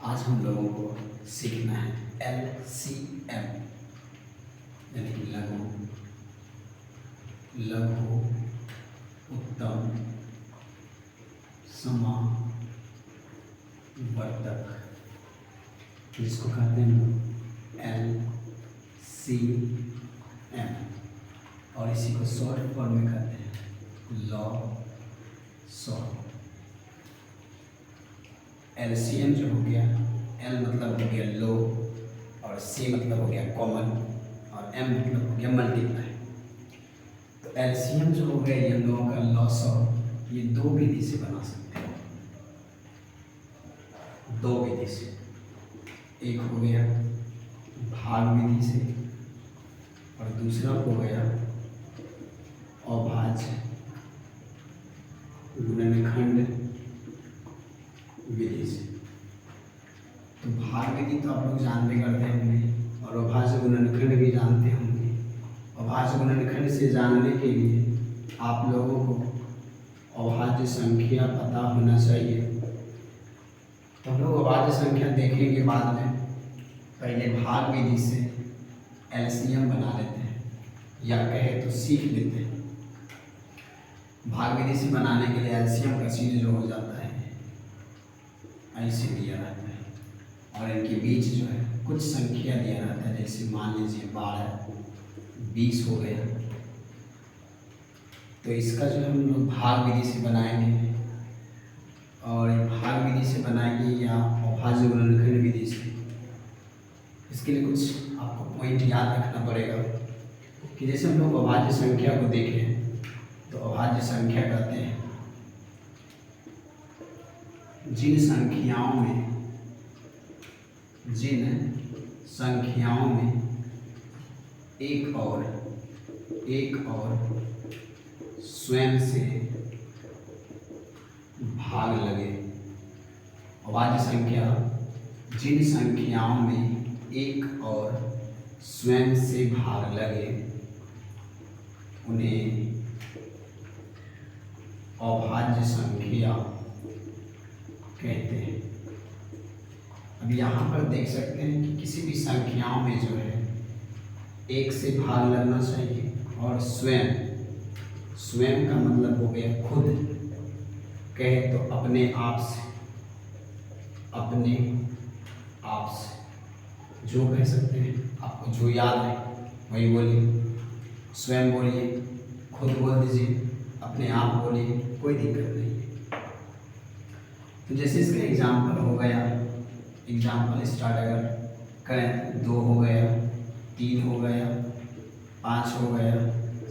आज हम लोगों को सीखना है LCM यानी कि लघु उत्तम समावर्तक, जिसको कहते हैं LCM, और इसी को शॉर्ट फॉर्म में कहते हैं LCM। LCM जो हो गया, L मतलब हो गया लो, और C मतलब हो गया कॉमन, और M मतलब हो गया मल्टीप्लाई। तो LCM जो हो गया ये हम लोगों का लॉसॉ, ये दो विधि से बना सकते हैं, दो विधि से। एक हो गया भाग विधि से और दूसरा हो गया अभाज्य गुणनखंड विधि से। तो भाग विधि तो आप लोग जानते करते होंगे और अभाज्य गुणनखंड भी जानते होंगे। अभाज्य गुणनखंड से जानने के लिए आप लोगों को अभाज्य संख्या पता होना चाहिए। तो हम लोग अभाज्य संख्या देखेंगे बाद में, पहले भाग विधि से LCM बना लेते हैं, या कहे तो सीख लेते हैं। भाग विधि से बनाने के लिए LCM का चीज जो हो जाता है ऐसे दिया रहता है, और इनके बीच जो है कुछ संख्या दिया रहता है, जैसे मान लीजिए 12, 20 हो गया। तो इसका जो हम लोग भाग विधि से बनाएंगे, और भाग विधि से बनाएंगे या अभाज्य गुणनखंड विधि से। इसके लिए कुछ आपको पॉइंट याद रखना पड़ेगा कि जैसे हम लोग अभाज्य संख्या को देखें तो अभाज्य संख्या कहते हैं जिन संख्याओं में एक और स्वयं से भाग लगे। अभाज्य संख्या जिन संख्याओं में एक और स्वयं से भाग लगे उन्हें अभाज्य संख्या कहते हैं। अब यहाँ पर देख सकते हैं कि किसी भी संख्याओं में जो है एक से भाग लगना चाहिए, और स्वयं का मतलब हो गया खुद, कहे तो अपने आप से जो कह सकते हैं, आपको जो याद है वही बोलिए। स्वयं बोलिए, खुद बोल दीजिए, अपने आप बोलिए, कोई दिक्कत नहीं है। तो जैसे इसका एग्जाम्पल हो गया, एग्जाम्पल स्टार्ट अगर करें, 2 हो गया, 3 हो गया, 5 हो गया,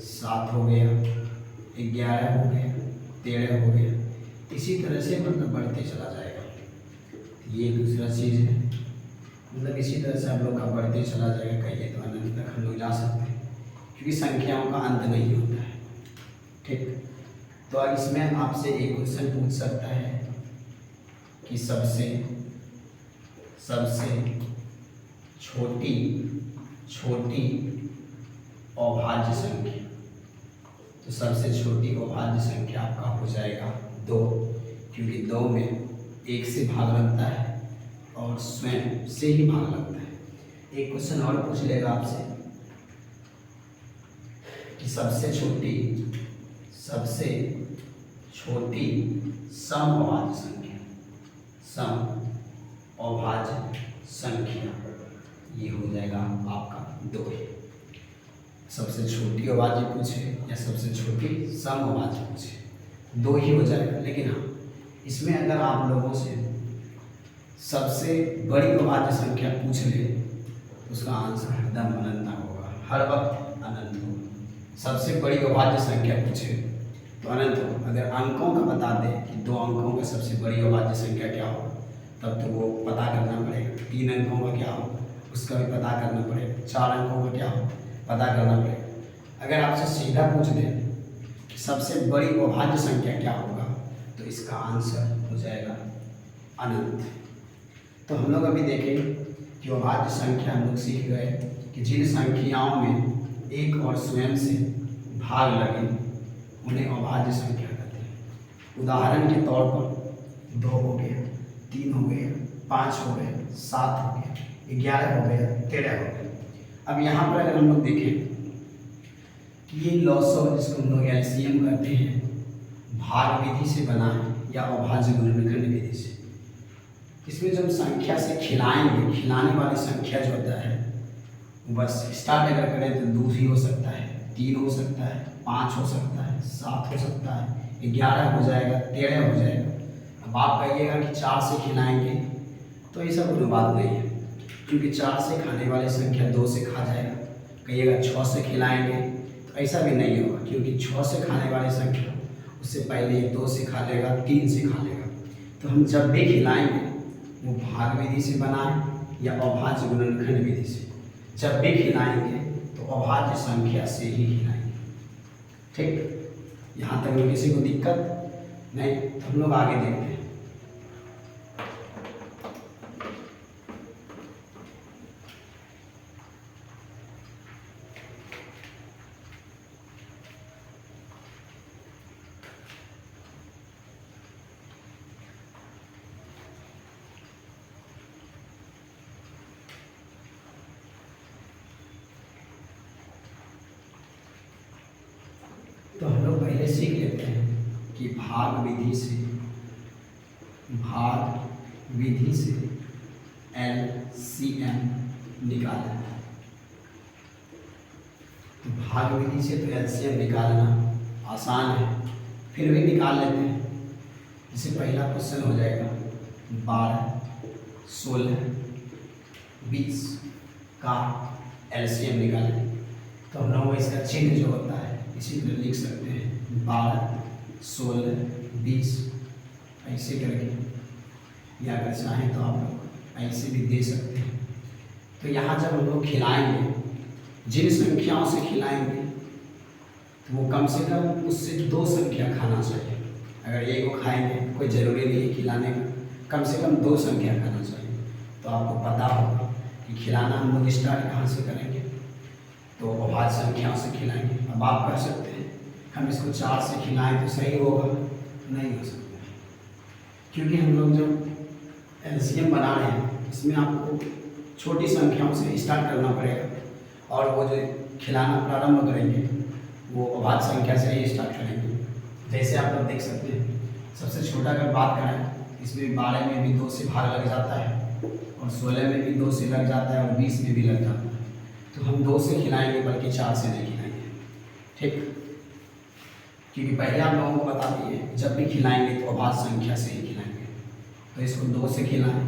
7 हो गया, 11 हो गया, 13 हो गया। इसी तरह से मतलब बढ़ते चला जाएगा। ये दूसरा चीज़ है, मतलब इसी तरह से आप लोग का बढ़ते चला जाएगा, कहिए तो अनंत तक हम लोग जा सकते हैं, क्योंकि संख्याओं का अंत नहीं होता है। ठीक, तो इसमें आपसे एक क्वेश्चन पूछ सकता है कि सबसे छोटी अभाज्य संख्या। तो सबसे छोटी अभाज्य संख्या आपका हो जाएगा 2, क्योंकि 2 में एक से भाग लगता है और स्वयं से ही भाग लगता है। एक क्वेश्चन और पूछ लेगा आपसे कि सबसे छोटी सम अभाज्य संख्या, ये हो जाएगा आपका 2। सबसे छोटी अभाज्य पूछे या सबसे छोटी सम अभाज्य पूछे, 2 ही हो जाएगा। लेकिन हाँ, इसमें अगर आप लोगों से सबसे बड़ी अभाज्य संख्या पूछ ले तो उसका आंसर हरदम अनंत होगा, हर वक्त अनंत होगा। सबसे बड़ी अभाज्य संख्या पूछे तो अनंत होगा। अगर अंकों का बता दे कि 2 अंकों का सबसे बड़ी अभाज्य संख्या क्या होगा, तब तो वो पता करना पड़ेगा। 3 अंकों का क्या होगा, उसका भी पता करना पड़ेगा। 4 अंकों का क्या होगा, पता करना पड़ेगा। अगर आपसे सीधा पूछ दें कि सबसे बड़ी अभाज्य संख्या क्या होगा, तो इसका आंसर हो जाएगा अनंत। तो हम लोग अभी देखें कि अभाज्य संख्या हम लोग सीख गए कि जिन संख्याओं में एक और स्वयं से भाग लगे उन्हें अभाज्य संख्या कहते हैं। उदाहरण के तौर पर 2 हो गया, 3 हो गया, 5 हो गए, 7 हो गया, 11 हो गया, 13 हो गया। अब यहाँ पर अगर हम लोग देखें कि ये लॉसव जिसको हम लोग एलसीएम कहते हैं, भाग विधि से बना है या अभाज्य गुणनखंड विधि से। इसमें जब संख्या से खिलाएंगे, खिलाने वाली संख्या जो होता है बस स्टार्ट अगर करें तो 2 ही हो सकता है, 3 हो सकता है, 5 हो सकता है, 7 हो सकता है, 11 हो जाएगा, 13 हो जाएगा। अब आप कहिएगा कि 4 से खिलाएंगे तो ऐसा कोई बात नहीं है, क्योंकि 4 से खाने वाली संख्या 2 से खा जाएगा। कहिएगा 6 से खिलाएंगे तो ऐसा भी नहीं होगा, क्योंकि 6 से खाने वाली संख्या उससे पहले 2 से खा लेगा, 3 से खा लेगा। तो हम जब भी खिलाएंगे वो भाग विधि से बनाए या अभाज्य गुणनखंड विधि से, जब भी खिलाएंगे तो अभाज्य संख्या से ही खिलाएंगे। ठीक, यहाँ तक में किसी को दिक्कत नहीं, तो हम लोग आगे देखते हैं। तो हम लोग पहले सीख लेते हैं कि भाग विधि से एलसीएम निकालना। तो भाग विधि से तो एलसीएम निकालना आसान है, फिर भी निकाल लेते हैं। जैसे पहला क्वेश्चन हो जाएगा 12, 16, 20 का एलसीएम निकालें। तो हम लोग इसका चिन्ह जो होता है इसी तरह लिख सकते हैं, 12, 16, 20 ऐसे करके, या अगर चाहें तो आप लोग ऐसे भी दे सकते हैं। तो यहाँ जब हम लोग खिलाएंगे, जिन संख्याओं से खिलाएंगे तो वो कम से कम उससे 2 संख्या खाना चाहिए। अगर एक को खाएंगे कोई ज़रूरी नहीं है खिलाने का, कम से कम 2 संख्या खाना चाहिए। तो आपको पता होगा कि खिलाना हम लोग स्टार्ट कहाँ से करेंगे, तो अभाज्य संख्याओं से खिलाएंगे। अब आप कह सकते हैं हम इसको 4 से खिलाएं तो सही होगा, नहीं हो सकता, क्योंकि हम लोग जब एलसीएम बना रहे हैं इसमें आपको छोटी संख्याओं से स्टार्ट करना पड़ेगा, और वो जो खिलाना प्रारंभ करेंगे वो अभाज्य संख्या से ही स्टार्ट करेंगे। जैसे आप लोग देख सकते हैं, सबसे छोटा अगर बात करें, इसमें 12 में भी 2 से भाग लग जाता है, और 16 में भी 2 से लग जाता है, और 20 में भी लग जाता है। तो हम 2 से खिलाएंगे, बल्कि 4 से नहीं खिलाएंगे। ठीक, क्योंकि पहले आप लोगों को बता दिए जब भी खिलाएंगे तो अभाज्य संख्या से ही खिलाएंगे। तो इसको 2 से खिलाएं,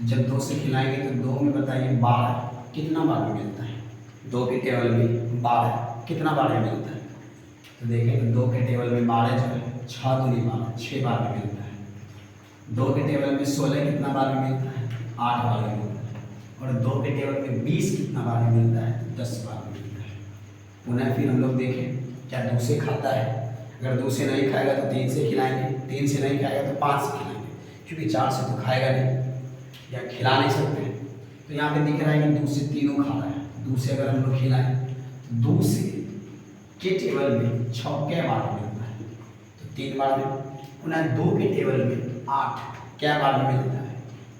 जब 2 से खिलाएंगे तो 2 में बताइए 12 कितना बार में मिलता है, 2 के टेबल में 12 कितना बार में मिलता है। तो देखें तो 2 के टेबल में 12 जो है 6 दूनी 12, 6 बार में मिलता है। 2 के टेबल में 16 कितना बार में मिलता है, 8 बार में मिलता है। और 2 के टेबल में 20 कितना बार में मिलता है, 10 बार में मिलता है। पुनः फिर हम लोग देखें क्या 2 से खाता है, अगर 2 से नहीं खाएगा तो 3 से खिलाएंगे, 3 से नहीं खाएगा तो 5 से खिलाएंगे, क्योंकि 4 से तो खाएगा नहीं या खिला नहीं सकते। तो यहाँ पे दिख रहा है कि 2 से तीनों खा रहा है। 2 से अगर हम लोग खिलाएं तो 2 से के टेबल में 6 क्या बार में मिलता है, तो 3 बार में। पुनः 2 के टेबल में 8 क्या बार में मिलता है,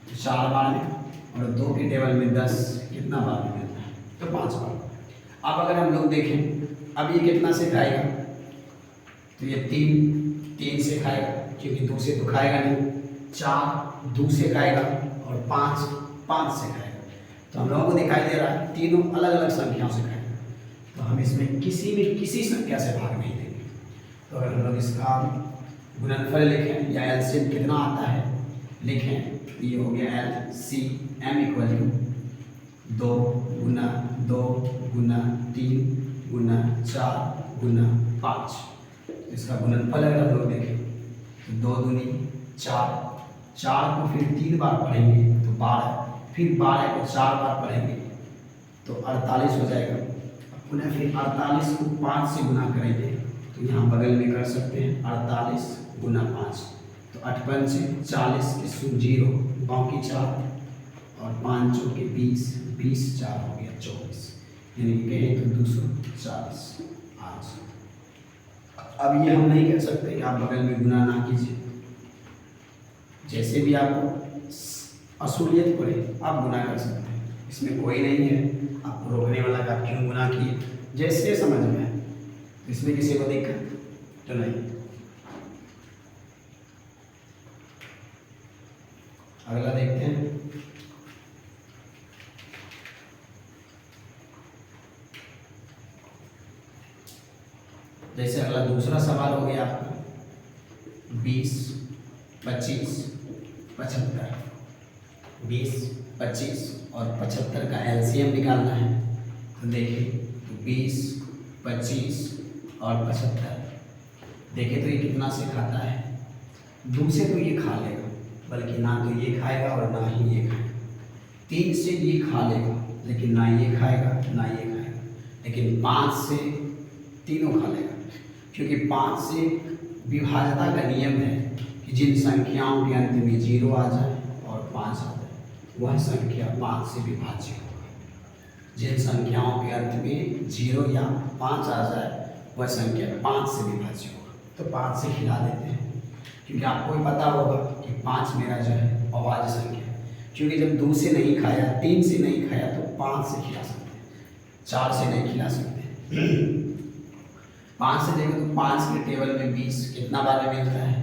तो 4 बार में। और 2 के टेबल में 10 कितना बार में मिलता है, तो 5 बार। अब अगर हम लोग देखें अब ये कितना से खाएगा, तो ये 3 से खाएगा, क्योंकि 2 से तो खाएगा नहीं। 4 2 से खाएगा, और 5 से खाएगा। तो हम लोगों को दिखाई दे रहा है तीनों अलग अलग संख्याओं से खाएगा। तो हम इसमें किसी संख्या से भाग नहीं देंगे। तो अगर हम लोग इसका गुणनफल लिखें या एलसीएम कितना आता है लिखें, तो ये हो गया एलसीएम इक्वल टू 2 गुना 2 गुना 3 गुना 4 गुना 5। इसका गुणनफल अगर हम लोग देखें तो 2 दूनी 4, 4 को फिर 3 बार पढ़ेंगे तो 12, फिर 12 को 4 बार पढ़ेंगे तो 48 हो जाएगा। पुनः फिर 48 को 5 से गुना करेंगे तो यहाँ बगल में कर सकते हैं 48 गुना 5, तो 8 पंचे 40 के शून्य 0, बाकी 4 और 5 चौके 20, 20 4 हो गया 24, यानी कि कहें तो 240 आज। अब ये हम नहीं कह सकते कि आप बगल में गुना ना कीजिए, जैसे भी आपको असूलियत पड़े आप गुना कर सकते हैं, इसमें कोई नहीं है आपको रोकने वाला का क्यों गुना किए, जैसे समझ में आए। इसमें किसी को दिक्कत तो नहीं। अगला देखते हैं। जैसे अगला दूसरा सवाल हो गया आपका 20, 25, 75। 20, 25 और 75 का एलसीएम निकालना है। तो देखिए 20, 25 और 75, देखिए तो ये कितना से खाता है। 2 से तो ये खा लेगा, बल्कि ना तो ये खाएगा और ना ही ये खाएगा। 3 से ये खा लेगा, लेकिन ना ये खाएगा ना ये खाएगा। लेकिन 5 से तीनों खा लेगा, क्योंकि 5 से विभाज्यता का नियम है कि जिन संख्याओं के अंत में 0 आ जाए और 5 आ जाए वह संख्या 5 से विभाज्य होगा। जिन संख्याओं के अंत में 0 या 5 आ जाए वह संख्या 5 से विभाज्य होगा। तो 5 से खिला देते हैं, क्योंकि आपको भी पता होगा कि 5 मेरा जो है अभाज्य संख्या है। क्योंकि जब 2 से नहीं खाया, 3 से नहीं खाया, तो 5 से खिला सकते हैं, 4 से नहीं खिला सकते। 5 से देखें तो 5 के टेबल में 20 कितना बार में मिलता है,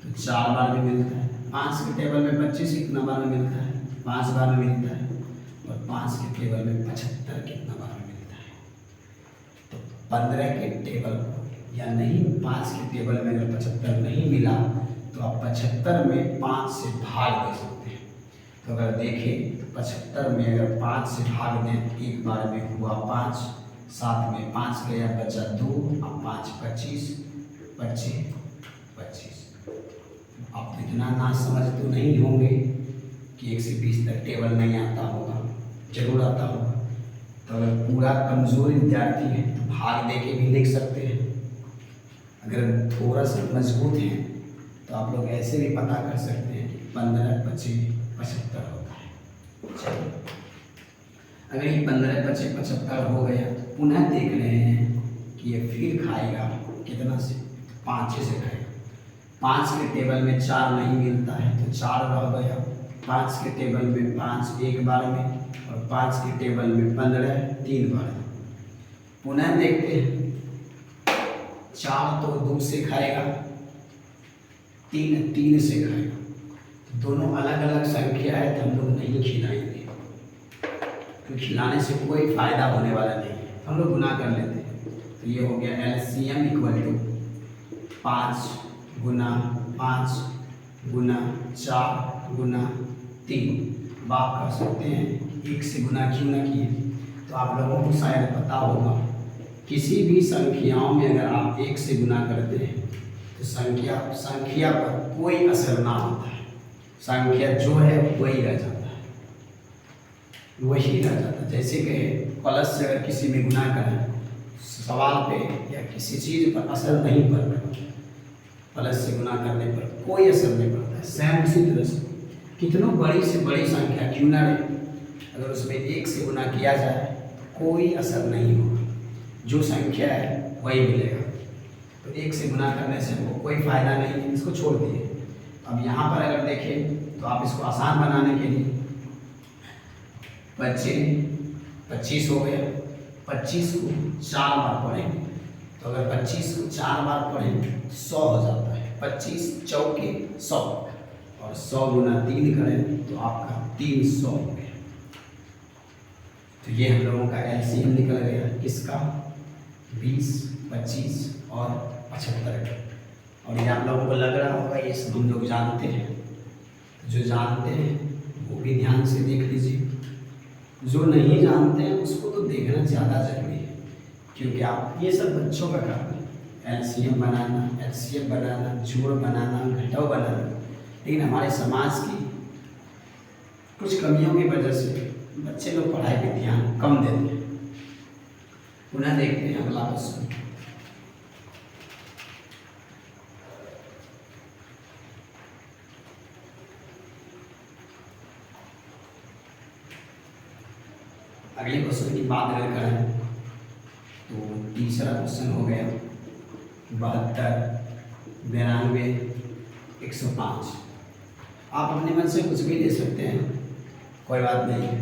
तो 4 बार में मिलता है। 5 के टेबल में 25 कितना बार में मिलता है, 5 बार में मिलता है। और 5 के टेबल में 75 कितना बार में मिलता है, तो 15 के टेबल या नहीं, 5 के टेबल में अगर 75 नहीं मिला तो आप 75 में 5 से भाग दे सकते हैं। तो अगर देखें तो 75 में अगर 5 से भाग दें, एक बार में हुआ 5, साथ में 5 गया, बचा 2, अब 5 25, 25 25। आप इतना ना समझ तो नहीं होंगे कि 1 से 20 तक टेबल नहीं आता होगा, जरूर आता होगा। तो अगर पूरा कमज़ोर विद्यार्थी है तो भाग दे के भी लिख सकते हैं। अगर थोड़ा सा मजबूत हैं तो आप लोग ऐसे भी पता कर सकते हैं कि 15, 25, 75 होता है। चलिए, अगर ये 15, 25, 75 हो गया तो पुनः देख रहे हैं कि ये फिर खाएगा कितना से, 5 से खाएगा। 5 के टेबल में 4 नहीं मिलता है तो 4 रह गया। 5 के टेबल में 5 एक बार में, और 5 के टेबल में 15 3 बार में। पुनः देखते हैं, 4 तो 2 से खाएगा, 3 से खाएगा। दोनों अलग अलग संख्या है तो हम लोग नहीं खिलाएंगे, तो खिलाने से कोई फायदा होने वाला नहीं है, हम लोग गुना कर लेते हैं। तो ये हो गया एलसीएम इक्वल टू 5 गुना 5 गुना 4 गुना 3। आप कर सकते हैं 1 से गुना क्यों ना किए। तो आप लोगों को शायद पता होगा, किसी भी संख्याओं में अगर आप 1 से गुना करते हैं तो संख्या पर कोई असर ना होता है, संख्या जो है वही रह जाता है, वही रह जाता है। जैसे कि प्लस से अगर किसी में गुना करें, सवाल पे या किसी चीज़ पर असर नहीं पड़ता, प्लस से गुना करने पर कोई असर नहीं पड़ता है। सेम उसी तरह से कितनों बड़ी से बड़ी संख्या क्यों ना रहे, अगर उसमें 1 से गुना किया जाए तो कोई असर नहीं होगा, जो संख्या है वही मिलेगा। तो 1 से गुना करने से हमको कोई फ़ायदा नहीं है, इसको छोड़ दिए। अब यहाँ पर अगर देखें तो आप इसको आसान बनाने के लिए 25 हो गया, 25 को 4 बार पढ़ेंगे। तो अगर 25 को 4 बार पढ़ें तो 100 हो जाता है। 25 चौके 100, और 100 गुना 3 करें तो आपका 300 हो गया। तो ये हम लोगों का एलसीएम निकल गया, किसका, 20, 25 और 75 का। और ये आप लोगों को लग रहा होगा ये सब हम लोग जानते हैं, जो जानते हैं वो भी ध्यान से देख लीजिए, जो नहीं जानते हैं उसको तो देखना ज़्यादा जरूरी है, क्योंकि आप ये सब बच्चों का काम है, एलसीएम बनाना, एचसीएफ बनाना, जोड़ बनाना, घटाव बनाना। लेकिन हमारे समाज की कुछ कमियों की वजह से बच्चे लोग पढ़ाई पे ध्यान कम देते हैं। पुनः देखते हैं अगला क्वेश्चन। अगले क्वेश्चन की बात अगर करें तो तीसरा क्वेश्चन हो गया 72, 92, 105। आप अपने मन से कुछ भी ले सकते हैं, कोई बात नहीं है।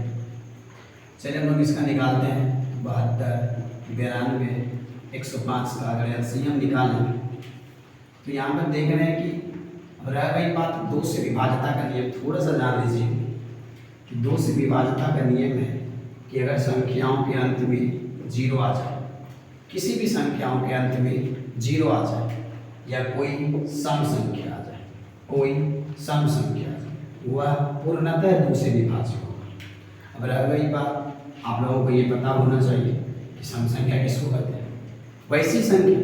चलिए हम लोग इसका निकालते हैं। 72, 92, 105 का अगर एलसीएम निकालें तो यहाँ पर देख रहे हैं कि अब रह गई बात 2 से विभाज्यता का नियम। थोड़ा सा जान लीजिए कि 2 से विभाज्यता का नियम है कि अगर संख्याओं के अंत में 0 आ जाए, किसी भी संख्याओं के अंत में 0 आ जाए या कोई सम संख्या आ जाए, कोई सम संख्या आ जाए, वह पूर्णतः 2 से विभाज्य होगा। अब रह गई बात, आप लोगों को ये पता होना चाहिए कि सम संख्या किसको कहते हैं। वैसी संख्या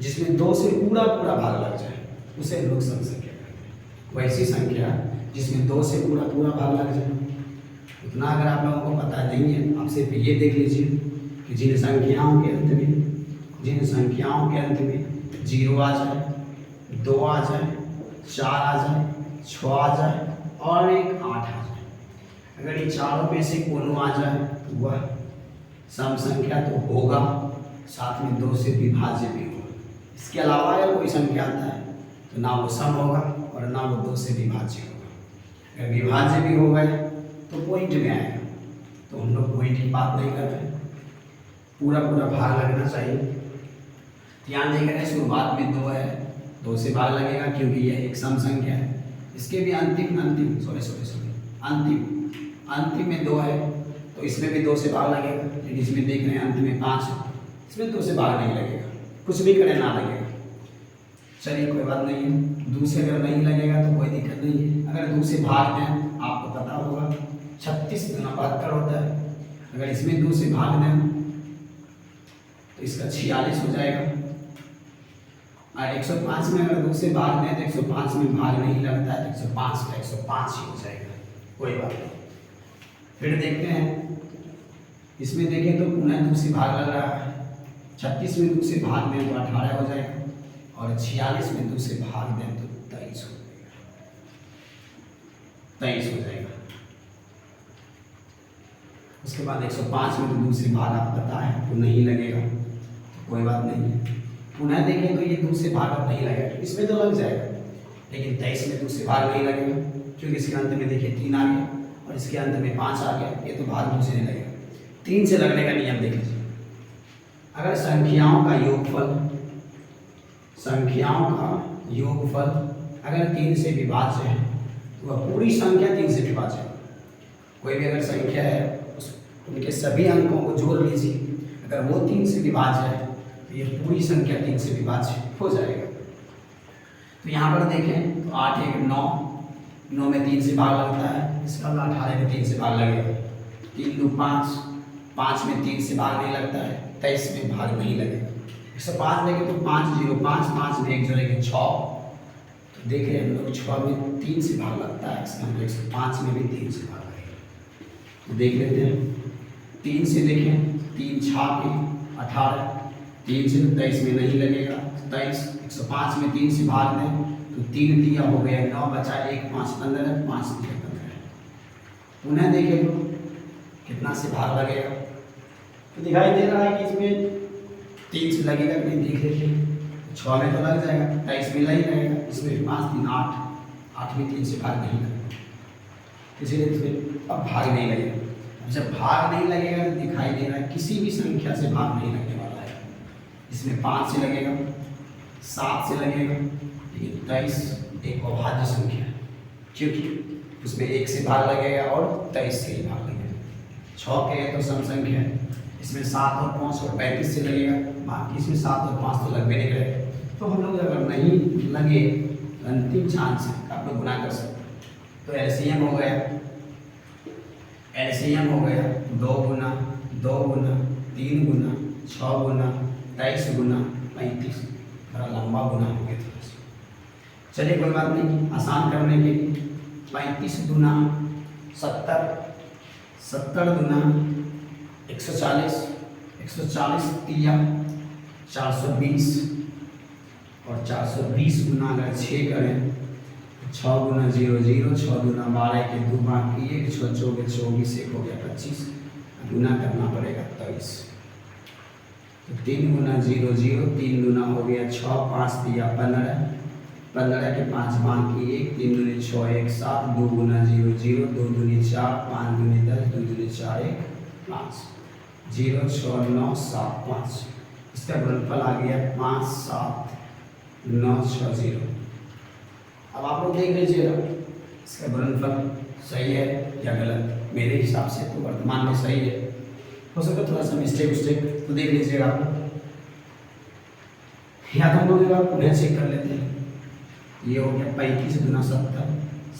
जिसमें 2 से पूरा पूरा भाग लग जाए उसे हम लोग सम संख्या कहते हैं। वैसी संख्या जिसमें 2 से पूरा पूरा भाग लग जाए, उतना अगर आप लोगों को पता नहीं है, आप सिर्फ ये देख लीजिए कि जिन संख्याओं के अंत में 0 आ जाए, 2 आ जाए, 4 आ जाए, 6 आ जाए और एक 8 आ जाए, अगर इन चारों में से कोनो आ जाए तो वह सम संख्या तो होगा, साथ में 2 से विभाज्य भी होगा। इसके अलावा अगर कोई संख्या आता है तो ना वो सम होगा और ना वो 2 से विभाज्य होगा। अगर विभाज्य भी हो गए तो पॉइंट में आएगा, तो हम लोग पॉइंट की बात नहीं कर रहे, पूरा पूरा भाग लगना चाहिए। ध्यान देकर है, शुरुआत में 2 है, 2 से भाग लगेगा क्योंकि यह एक सम संख्या है। इसके भी अंतिम में 2 है तो इसमें भी 2 से भाग लगेगा, लेकिन इसमें देख रहे हैं अंत में 5 है, इसमें 2 से भाग नहीं लगेगा, कुछ भी करें ना लगेगा। चलिए कोई बात नहीं है, 2 से अगर नहीं लगेगा तो कोई दिक्कत नहीं है। अगर 2 से भाग दें, आपको पता होगा 36 गुना 72 होता है, अगर इसमें 2 से भाग दें तो इसका 46 हो जाएगा। और 105 में अगर 2 से भाग दें तो 105 में भाग नहीं लगता है, तो 105 का 105 ही हो जाएगा, कोई बात नहीं। फिर देखते हैं, इसमें देखें तो पुनः 2 से भाग लग रहा है, 36 में 2 से भाग दें तो 18 हो जाएगा और 46 में 2 से भाग दें तो 23 हो जाएगा। उसके बाद 105 में तो 2 से भाग आप पता है तो नहीं लगेगा, तो कोई बात नहीं है। पुनः देखें तो ये 2 से भाग अब नहीं लगेगा, इसमें तो लग जाएगा, लेकिन 23 में 2 से भाग नहीं लगेगा क्योंकि इसके अंत में देखिए 3 आ गया और इसके अंत में 5 आ गया, ये तो भाग 2 से नहीं लगेगा। 3 से लगने का नियम देख लीजिए। अगर संख्याओं का योगफल अगर 3 से विभाज्य है तो वह पूरी संख्या 3 से विभाज्य है। कोई भी अगर संख्या है उनके सभी अंकों को जोड़ लीजिए, अगर वो 3 से विभाज्य है तो ये पूरी संख्या 3 से विभाज्य हो जाएगा। तो यहाँ पर देखें तो 8 1 9, 9 में 3 से भाग लगता है, इसका 18 में 3 से भाग लगेगा। 3 2 5, 5 में 3 से भाग नहीं लगता है, 23 में भाग नहीं लगेगा। 105 देखें तो 5 0 5, 5 में 1 जोड़ेंगे 6, तो देखें हम लोग 6 में 3 से भाग लगता है, इसका हम 105 में भी 3 से भाग लगेगा। तो देख लेते हैं, 3 से देखें 3 6 के 18, 3 से 23 में नहीं लगेगा, 23 105 में 3 से भाग दें तो 3 दिया हो गया 9 बचा 1 5 15, 5 दिया 15। पुनः देखें तो कितना से भाग लगेगा, तो दिखाई दे रहा है कि इसमें 3 से लगेगा कि नहीं, देख लेते 6 में तो लग जाएगा, 23 में नहीं लगेगा, इसमें 5 3 8, 8 में 3 से भाग नहीं लगेगा, इसीलिए इसमें अब भाग नहीं लगेगा। जब भाग नहीं लगेगा तो दिखाई दे रहा है किसी भी संख्या से भाग नहीं लगने वाला है। इसमें 5 से लगेगा, 7 से लगेगा, लेकिन 23 एक अभाज्य संख्या है क्योंकि उसमें 1 से भाग लगेगा और 23 से ही भाग लगेगा। 6 के है तो सम संख्या है, इसमें 7 और 5 और 35 से लगेगा, बाकी इसमें 7 और 5 तो लगने नहीं करेगा। तो हम लोग अगर नहीं लगे तो अंतिम चांस है आप लोग गुना कर सकते। तो एलसीएम हो गया 2 गुना 2 गुना 3 गुना 6 गुना 23 गुना 35, बड़ा लंबा गुना हो गया थोड़ा सा। चलिए कोई बात नहीं, आसान करने के लिए 35 गुना 70, 70 गुना 140, 140 तिया 420 और 420 गुना अगर 6 करें 6 गुना 0 0, 6 गुना 12 के 2 बाकी 1, 6 चौके 24, 1 हो गया 25, गुना करना पड़ेगा 23। तो 3 गुना 0 0, 3 गुना हो गया 6, 5 दिया 15, 15 के 5 बाकी 1, 3 दूनी 6, 1 7, 2 गुना 0 0, 2 दूनी 4, 5 दूनी 10, 2 दूनी 4 1 5, 0 6 9 7 5। इसका गुणनफल आ गया 5 7 9 6 0। अब आप लोग देख लीजिएगा इसका गुणनफल सही है या गलत। मेरे हिसाब से तो वर्तमान में सही है, हो सकता है थोड़ा सा मिस्टेक उस्टेक तो देख लीजिएगा आप लोग, या तो हम लोग एक बार पुनः चेक कर लेते हैं। ये हो गया 35 गुना 70,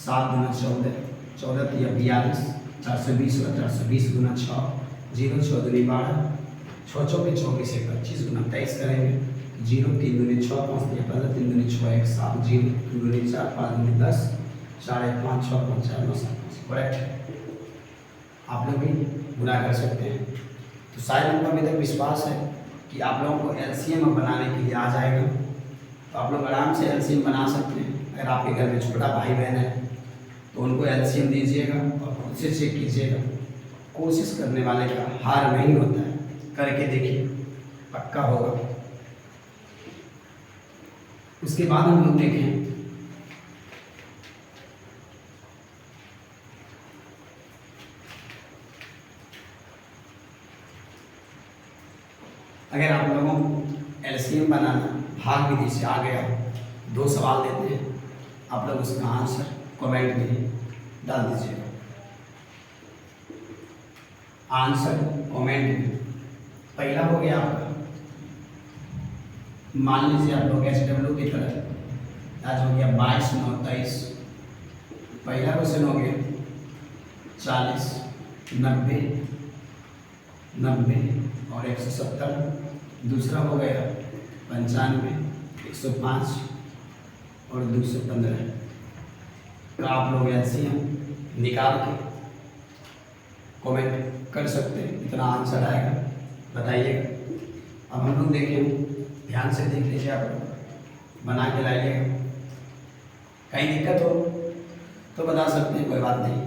7 गुना 14, 14 या 42, 420 हुआ, 420 गुना 6, 0 6 दूनी 12, 6 चौके 24 1 25 गुना 23 करेंगे, 0 3 दूनी 6, 5 या 15, 3 दूनी 6 1 7, 0 2 दूनी 4, 5 दूनी 10, 4 1 5 6 5 4 9 7 5। करेक्ट। आप लोग भी गुना कर सकते हैं। तो शायद हमको अभी तक विश्वास है कि आप लोगों को एलसीएम बनाने के लिए आ जाएगा, तो आप लोग आराम से एलसीएम बना सकते हैं। अगर आपके घर में छोटा भाई बहन है तो उनको एलसीएम दीजिएगा और खुद से चेक कीजिएगा। कोशिश करने वाले का हार नहीं होता है, करके देखिए पक्का होगा। उसके बाद हम लोग देखें अगर आप लोगों को एलसीएम बनाना भाग विधि से आ गया, 2 सवाल देते हैं, आप लोग उसका आंसर कमेंट में डाल दीजिएगा। आंसर कमेंट में पहला हो गया आपका, मान लीजिए आप लोग SW की तरह आज हो गया 22 9 23। पहला क्वेश्चन हो गया 40 90 90 और 170। दूसरा हो गया 95 105 और 215 का आप लोग एलसीएम निकाल के कमेंट कर सकते हैं, इतना आंसर आएगा बताइएगा। अब हम लोग देखें, ध्यान से देख लीजिए, आप लोग बना के लाइएगा। कहीं दिक्कत हो तो बता सकते हैं, कोई बात नहीं।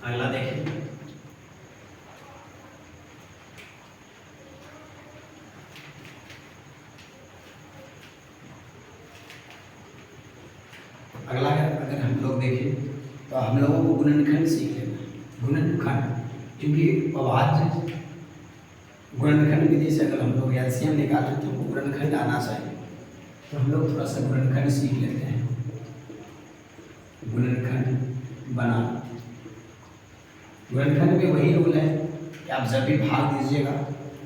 अगला देखिए, अगला अगर हम लोग देखें तो हम लोगों को गुणनखंड सीख लेना है। गुणनखंड, क्योंकि अभाज्य गुणनखंड विधि से अगर हम लोग एलसीएम निकालें तो हमको गुणनखंड आना चाहिए। तो हम लोग थोड़ा सा गुणनखंड सीख लेते हैं। गुणनखंड बनाना, गुणनखंड में वही रूल है कि आप जब भी भाग दीजिएगा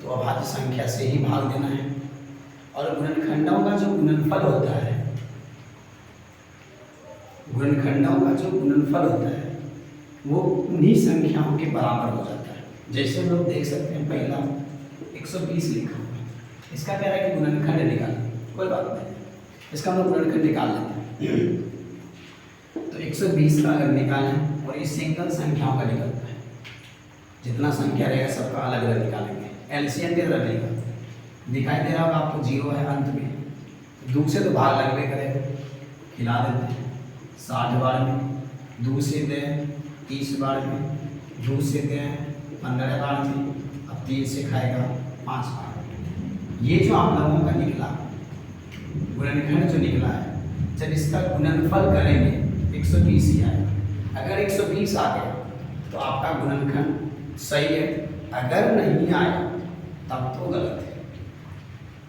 तो अभाज्य संख्या से ही भाग देना है। और गुणनखंडों का जो गुणनफल होता है, गुणनखंडों का जो गुणनफल होता है वो उन्हीं संख्याओं के बराबर हो जाता है। जैसे हम लोग देख सकते हैं, पहला 120 लिखा हुआ है, इसका कह रहा है कि गुणनखंड निकालें, कोई बात नहीं, इसका हम लोग गुणनखंड निकाल लेते हैं। तो 120 का अगर निकालें और ये सिंगल संख्याओं का निकलता है, जितना संख्या रहेगा सबका अलग अलग निकालेंगे। एलसीएम की तरह रहेगा, दिखाई दे रहा होगा आपको 0 है अंत में, दूर से तो भाग लगवे करेगा, खिला देते हैं 60 बार में, 2 से दें 30 बार में, 2 से दें 15 बार में, अब 3 से खाएगा 5 बार में। ये जो आप लोगों का निकला गुणनखंड जो निकला है, जब इसका गुणनफल करेंगे 120 ही आएगा। अगर 120 आ गया तो आपका गुणनखंड सही है, अगर नहीं आया तब तो गलत है।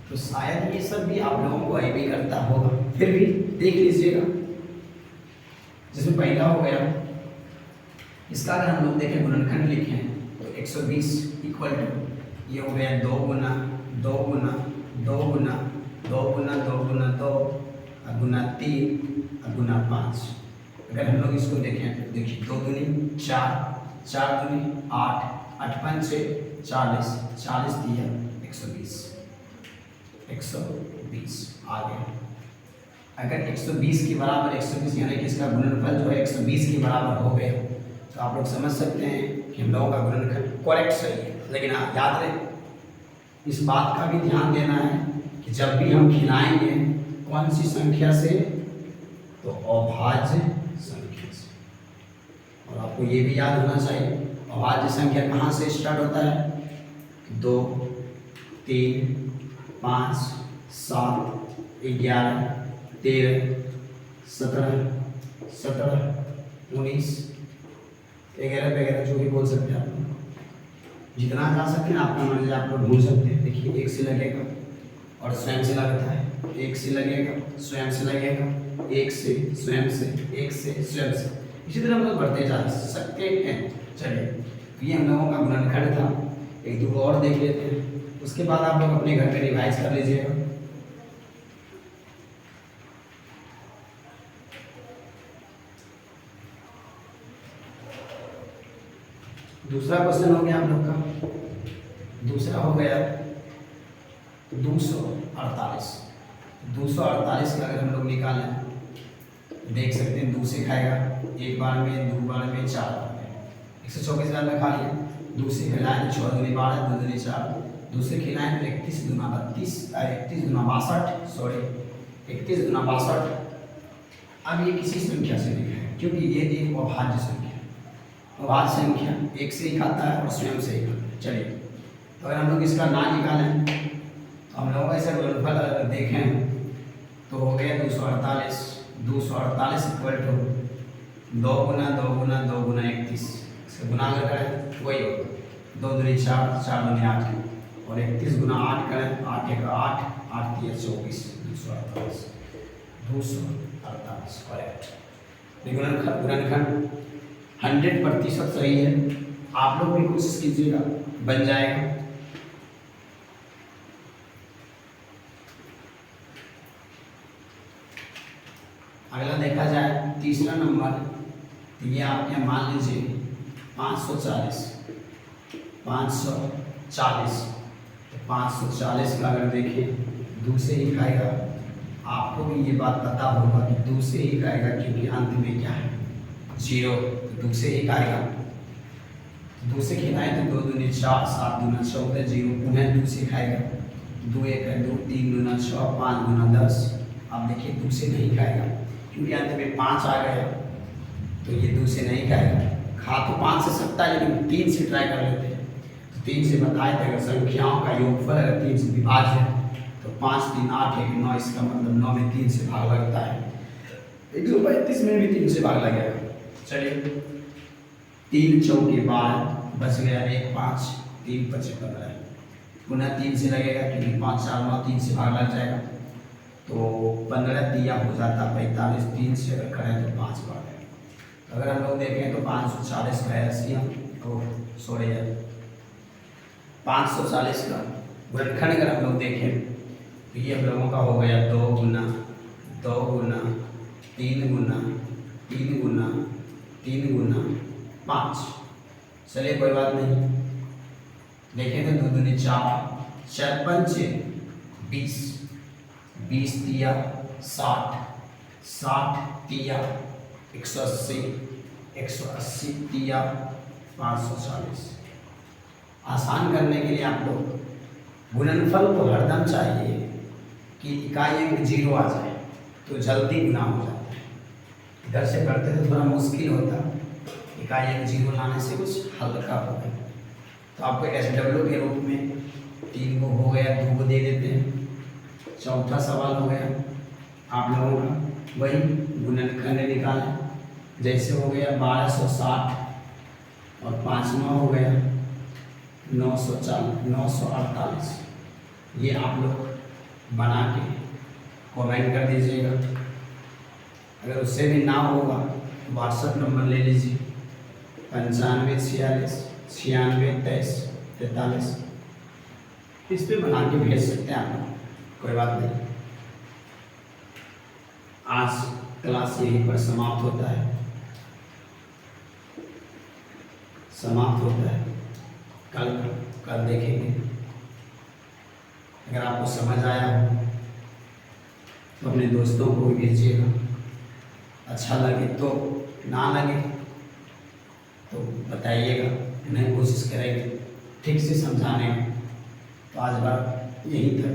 तो शायद ये सब भी आप लोगों को अभी करता होगा, फिर भी देख लीजिएगा। जिसमें पहला हो गया, इसका अगर हम लोग देखें गुणनखंड लिखें तो 120 इक्वल टू ये हो गया 2 गुना 2 गुना 2 गुना 2 गुना 2 गुना 2 गुना 3 गुना 5। अगर हम लोग इसको देखें तो देखिए 2 दूनी 4, 4 दूनी 8, 8 5 40, 40 दिया 120, 120 आ गया। अगर 120 के बराबर 120 यानी कि इसका गुणनफल जो है 120 के बराबर हो गया, तो आप लोग समझ सकते हैं कि हम लोगों का गुणनखंड करेक्ट सही है। लेकिन आप याद रखें, इस बात का भी ध्यान देना है कि जब भी हम खिलाएंगे कौन सी संख्या से, तो अभाज्य संख्या से। और आपको ये भी याद होना चाहिए अभाज्य संख्या कहाँ से स्टार्ट होता है, 2 3 5 7 11 13 17 17 19 वगैरह वगैरह जो भी बोल सकते हैं आप लोग, जितना जा सके ना आपका मर्जी आप लोग ढूंढ सकते हैं। देखिए एक से लगेगा और स्वयं से लगता है, एक से लगेगा स्वयं से लगेगा, एक से स्वयं से, एक से स्वयं से, इसी तरह हम लोग बढ़ते जा सकते हैं। चलिए ये हम लोगों का गुणनखंड था, एक दो और देख लेते हैं, उसके बाद आप लोग अपने घर में रिवाइज कर लीजिएगा। दूसरा क्वेश्चन हो गया आप लोग का, दूसरा हो गया 248। 248 का अगर हम लोग निकालें, देख सकते हैं 2 से खाएगा, एक बार में, 2 बार में, 4 बार में, 124 बार में खा लिया। 2 से खिलाएं तो 6 दूनी 12, 2 दूनी 4, 2 से खिलाएं तो 31 दूना 32, 31 दूना 62, सॉरी 31 दूना 62। अब ये किसी संख्या से लिखा है क्योंकि ये एक अभाज्य संख्या है, अभाज्य संख्या एक से ही खाता है और स्वयं से ही खाता है। चलिए तो अगर हम लोग इसका ना निकालें तो हम लोग ऐसे गुणनफल अगर देखें तो हो गया 248। 248 इक्वल टू 2 गुना 2 गुना 2 गुना 31, इसका गुना अगर करें वही होगा 2 दूनी 4, 4 दूनी 8 और 31 गुना 8 करें, 8 एक 8, 8 3 24, 248। 248 करेक्ट। गुणनखंड 100% सही है, आप लोग भी कोशिश कीजिएगा, बन जाएगा। अगला देखा जाए तीसरा नंबर, तो ये आप क्या मान लीजिए 540। 540 तो 540 का अगर देखें 2 से ही खाएगा, आपको भी ये बात पता होगा कि 2 से ही खाएगा क्योंकि अंत में क्या है 0, तो 2 से ही खाएगा। 2 से खिलाएं तो 2 दूनी 4, 7 दूना 14, 0 पुनः 2 से खाएगा, 2 एक है 2, 3 दूना 6, 5 दूना 10। अब देखिए 2 से नहीं खाएगा क्योंकि अंत में 5 आ गया, तो ये 2 से नहीं खाएगा। खा तो 5 से सकता है लेकिन 3 से ट्राई कर लेते हैं। तो 3 से बताए थे अगर संख्याओं का योगफल अगर 3 से विभाज्य है तो 5 3 8 1 9, इसका मतलब 9 में 3 से भाग लगता है, 135 में भी 3 से भाग लगेगा। चलिए 3 चौके 12 बच गया 1 5, 3 5 15, पुनः 3 से लगेगा क्योंकि 5 4 9 3 से भाग लग जाएगा, तो 15 दिया हो जाता 45, 3 से अगर करें तो 5 बार है। अगर हम लोग देखें तो 540 का एलसीएम, सॉरी 540 का गुणनखंड अगर हम लोग देखें तो ये हम लोगों का हो गया 2 गुना 2 गुना 3 गुना 3 गुना 3 गुना 5। चलिए कोई बात नहीं, देखें तो 2 दूनी 4, 4 पंचे 20, 20 तिया 60, 60 तिया 180, 180 तिया 540। आसान करने के लिए आप लोग गुणनफल को हरदम चाहिए कि इकाई अंक 0 आ जाए तो जल्दी गुना हो जाता है। इधर से करते तो थोड़ा मुश्किल होता, इकाई अंक 0 लाने से कुछ हल्का हो गया। तो आपको SW के रूप में 3 को हो गया, 2 को दे देते हैं। चौथा सवाल हो गया आप लोगों का, वही गुणनखंड निकालें, जैसे हो गया 1260 और 5 9 हो गया 940, 948। ये आप लोग बना के कमेंट कर दीजिएगा। अगर उससे भी ना होगा तो व्हाट्सएप नंबर ले लीजिए 95 46 96 23 43, इस पे बना के भेज सकते हैं आप लोग, कोई बात नहीं। आज क्लास यहीं पर समाप्त होता है, कल देखेंगे। अगर आपको समझ आया हो तो अपने दोस्तों को भी भेजिएगा, अच्छा लगे तो, ना लगे तो बताइएगा, उन्हें कोशिश करेंगे ठीक से समझाने में। तो आज बार यहीं तक।